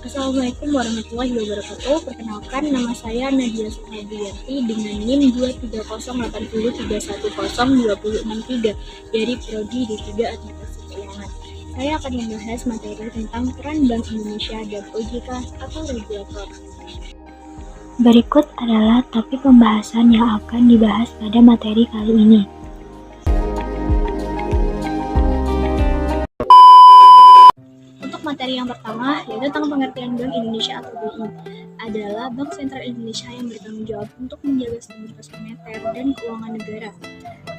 Assalamualaikum warahmatullahi wabarakatuh. Perkenalkan, nama saya Nadia Suhabiyanti dengan NIM 23080310263 dari Prodi D3 Administrasi Keuangan. Saya akan membahas materi tentang peran Bank Indonesia dan OJK atau regulator. Berikut adalah topik pembahasan yang akan dibahas pada materi kali ini. Untuk materi yang pertama, yaitu tentang pengertian Bank Indonesia atau BI, adalah Bank Sentral Indonesia yang bertanggung jawab untuk menjaga stabilitas moneter dan keuangan negara.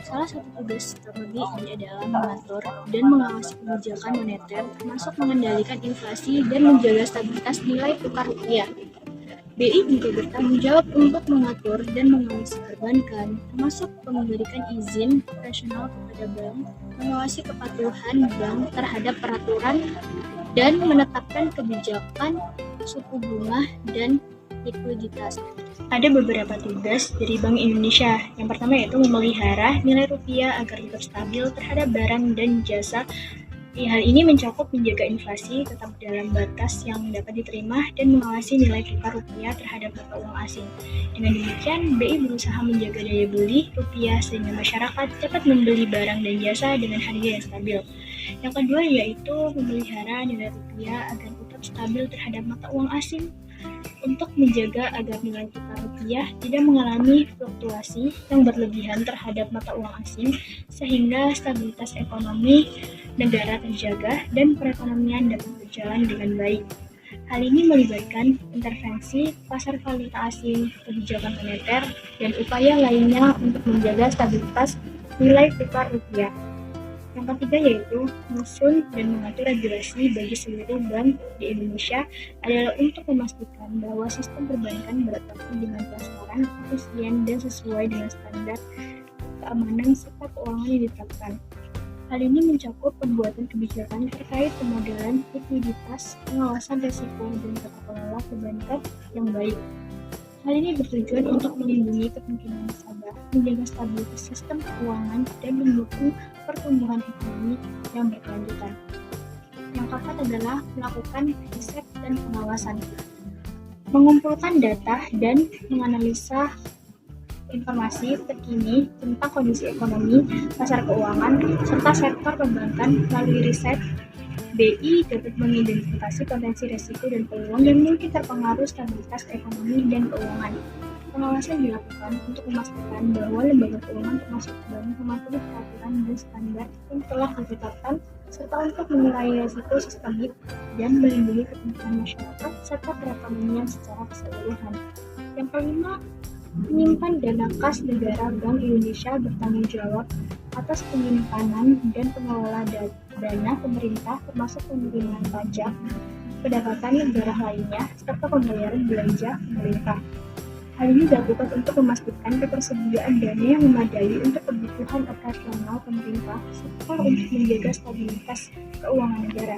Salah satu tugas utama BI adalah mengatur dan mengawasi kebijakan moneter, termasuk mengendalikan inflasi dan menjaga stabilitas nilai tukar rupiah. BI juga bertanggung jawab untuk mengatur dan mengawasi perbankan, termasuk memberikan izin operasional kepada bank, mengawasi kepatuhan bank terhadap peraturan, dan menetapkan kebijakan suku bunga dan likuiditas. Ada beberapa tugas dari Bank Indonesia. Yang pertama yaitu memelihara nilai rupiah agar tetap stabil terhadap barang dan jasa. Hal ini mencakup menjaga inflasi tetap dalam batas yang dapat diterima dan mengawasi nilai tukar rupiah terhadap mata uang asing. Dengan demikian, BI berusaha menjaga daya beli rupiah sehingga masyarakat dapat membeli barang dan jasa dengan harga yang stabil. Yang kedua yaitu memelihara nilai rupiah agar tetap stabil terhadap mata uang asing. Untuk menjaga agar nilai tukar rupiah tidak mengalami fluktuasi yang berlebihan terhadap mata uang asing, sehingga stabilitas ekonomi negara terjaga dan perekonomian dapat berjalan dengan baik. Hal ini melibatkan intervensi pasar valuta asing, kebijakan moneter, dan upaya lainnya untuk menjaga stabilitas nilai tukar rupiah. Yang ketiga yaitu menyusun dan mengatur regulasi bagi seluruh bank di Indonesia adalah untuk memastikan bahwa sistem perbankan beroperasi dengan transparan, efisien, dan sesuai dengan standar keamanan serta keuangan yang ditetapkan. Hal ini mencakup pembuatan kebijakan terkait pemodelan, likuiditas, pengawasan risiko, dan tata kelola perbankan yang baik. Hal ini bertujuan untuk melindungi kepentingan nasabah, menjaga stabilitas sistem keuangan, dan mendukung pertumbuhan ekonomi yang berkelanjutan. Yang keempat adalah melakukan riset dan pengawasan, mengumpulkan data dan menganalisa informasi terkini tentang kondisi ekonomi, pasar keuangan, serta sektor perbankan. Melalui riset, BI dapat mengidentifikasi potensi risiko dan peluang yang mungkin terpengaruh stabilitas ekonomi dan keuangan. Pengawasan dilakukan untuk memastikan bahwa lembaga keuangan termasuk bank mematuhi peraturan dan standar yang telah ditetapkan, serta untuk menilai risiko sistemik dan melindungi kepentingan masyarakat serta perekonomian secara keseluruhan. Yang kelima, menyimpan dana kas negara. Bank Indonesia bertanggung jawab atas penyimpanan dan pengelola dana pemerintah termasuk penerimaan pajak, pendapatan negara lainnya, serta pembayaran belanja pemerintah. Hal ini dilakukan untuk memastikan ketersediaan dana yang memadai untuk kebutuhan operasional pemerintah serta untuk menjaga stabilitas keuangan negara.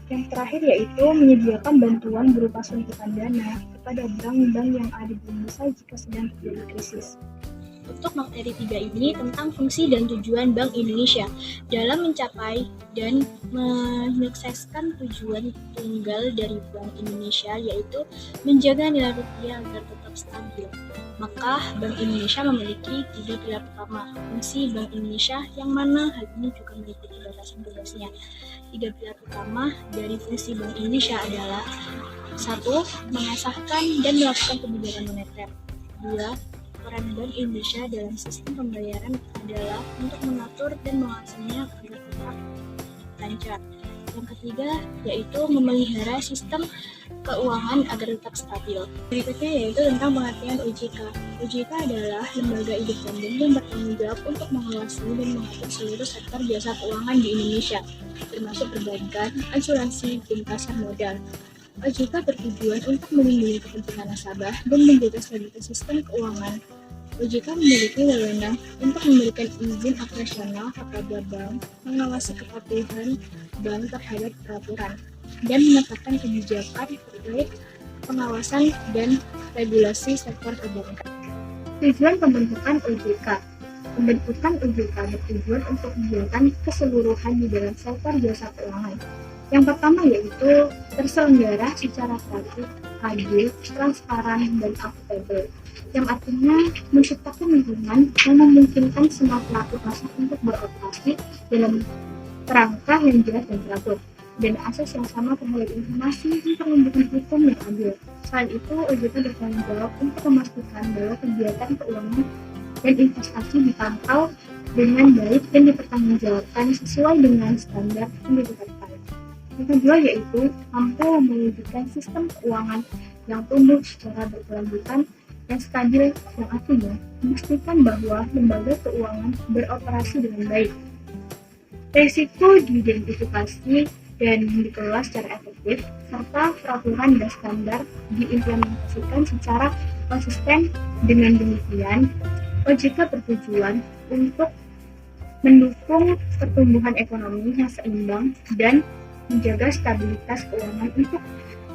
Yang terakhir yaitu menyediakan bantuan berupa suntikan dana kepada bank-bank yang ada di Indonesia jika sedang terjadi krisis. Untuk materi 3 ini tentang fungsi dan tujuan Bank Indonesia dalam mencapai dan menyukseskan tujuan tunggal dari Bank Indonesia, yaitu menjaga nilai rupiah agar tetap stabil. Maka Bank Indonesia memiliki 3 pilar utama fungsi Bank Indonesia, yang mana hal ini juga mengikuti batasan tugasnya. 3 pilar utama dari fungsi Bank Indonesia adalah: 1. Mengesahkan dan melakukan kebijakan moneter. 2. Peran Bank Indonesia dalam sistem pembayaran adalah untuk mengatur dan mengawasinya agar tetap lancar. Yang ketiga yaitu memelihara sistem keuangan agar tetap stabil. Berikutnya yaitu tentang pengertian OJK. OJK adalah lembaga independen yang bertanggung jawab untuk mengawasi dan mengatur seluruh sektor jasa keuangan di Indonesia, termasuk perbankan, asuransi, dan pasar modal. OJK bertujuan untuk melindungi kepentingan nasabah dan menjaga stabilitas sistem keuangan. OJK memiliki wewenang untuk memberikan izin operasional kepada bank, mengawasi kepatuhan bank terhadap peraturan, dan menetapkan kebijakan terkait pengawasan dan regulasi sektor perbankan. Tujuan pembentukan OJK. Pembentukan OJK bertujuan untuk menjalankan keseluruhan di dalam sektor jasa keuangan. Yang pertama yaitu terselenggara secara tertib, adil, transparan, dan akuntabel, yang artinya menciptakan lingkungan yang memungkinkan semua pelaku pasar untuk beroperasi dalam kerangka yang jelas dan teratur, dan akses yang sama terhadap informasi untuk membuat hukum yang adil. Selain itu, OJK bertanggung jawab untuk memastikan bahwa kegiatan keuangan dan investasi dipantau dengan baik dan dipertanggungjawabkan sesuai dengan standar yang ditetapkan. Yang kedua yaitu mampu mewujudkan sistem keuangan yang tumbuh secara berkelanjutan dan stabil, yang artinya memastikan bahwa lembaga keuangan beroperasi dengan baik. Risiko diidentifikasi dan dikelola secara efektif, serta peraturan dan standar diimplementasikan secara konsisten. Dengan demikian, OJK bertujuan untuk mendukung pertumbuhan ekonomi yang seimbang dan menjaga stabilitas keuangan untuk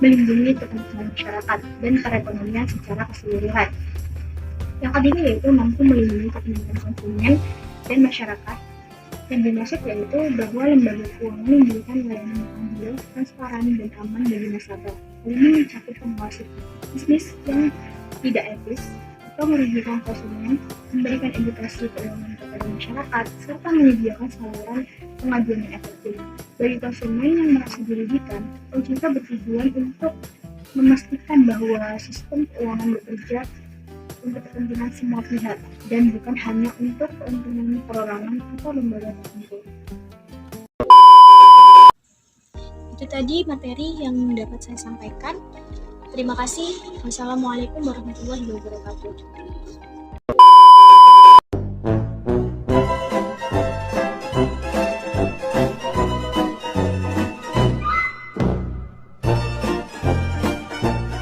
melindungi kepentingan masyarakat dan perekonomian secara keseluruhan. Yang ketiga yaitu mampu melindungi kepentingan konsumen dan masyarakat. Yang dimaksud yaitu bahwa lembaga keuangan memberikan layanan yang adil, transparan, dan aman bagi nasabah. Hal ini mencakup pengawasan bisnis yang tidak etis atau merugikan konsumen, memberikan edukasi keuangan kepada masyarakat, serta menyediakan saluran pengaduan yang efektif. Bagi konsumen yang merasa dirugikan, OJK bertujuan untuk memastikan bahwa sistem keuangan bekerja untuk kepentingan semua pihak dan bukan hanya untuk keuntungan perorangan atau lembaga tertentu. Itu tadi materi yang dapat saya sampaikan. Terima kasih. Wassalamualaikum warahmatullahi wabarakatuh.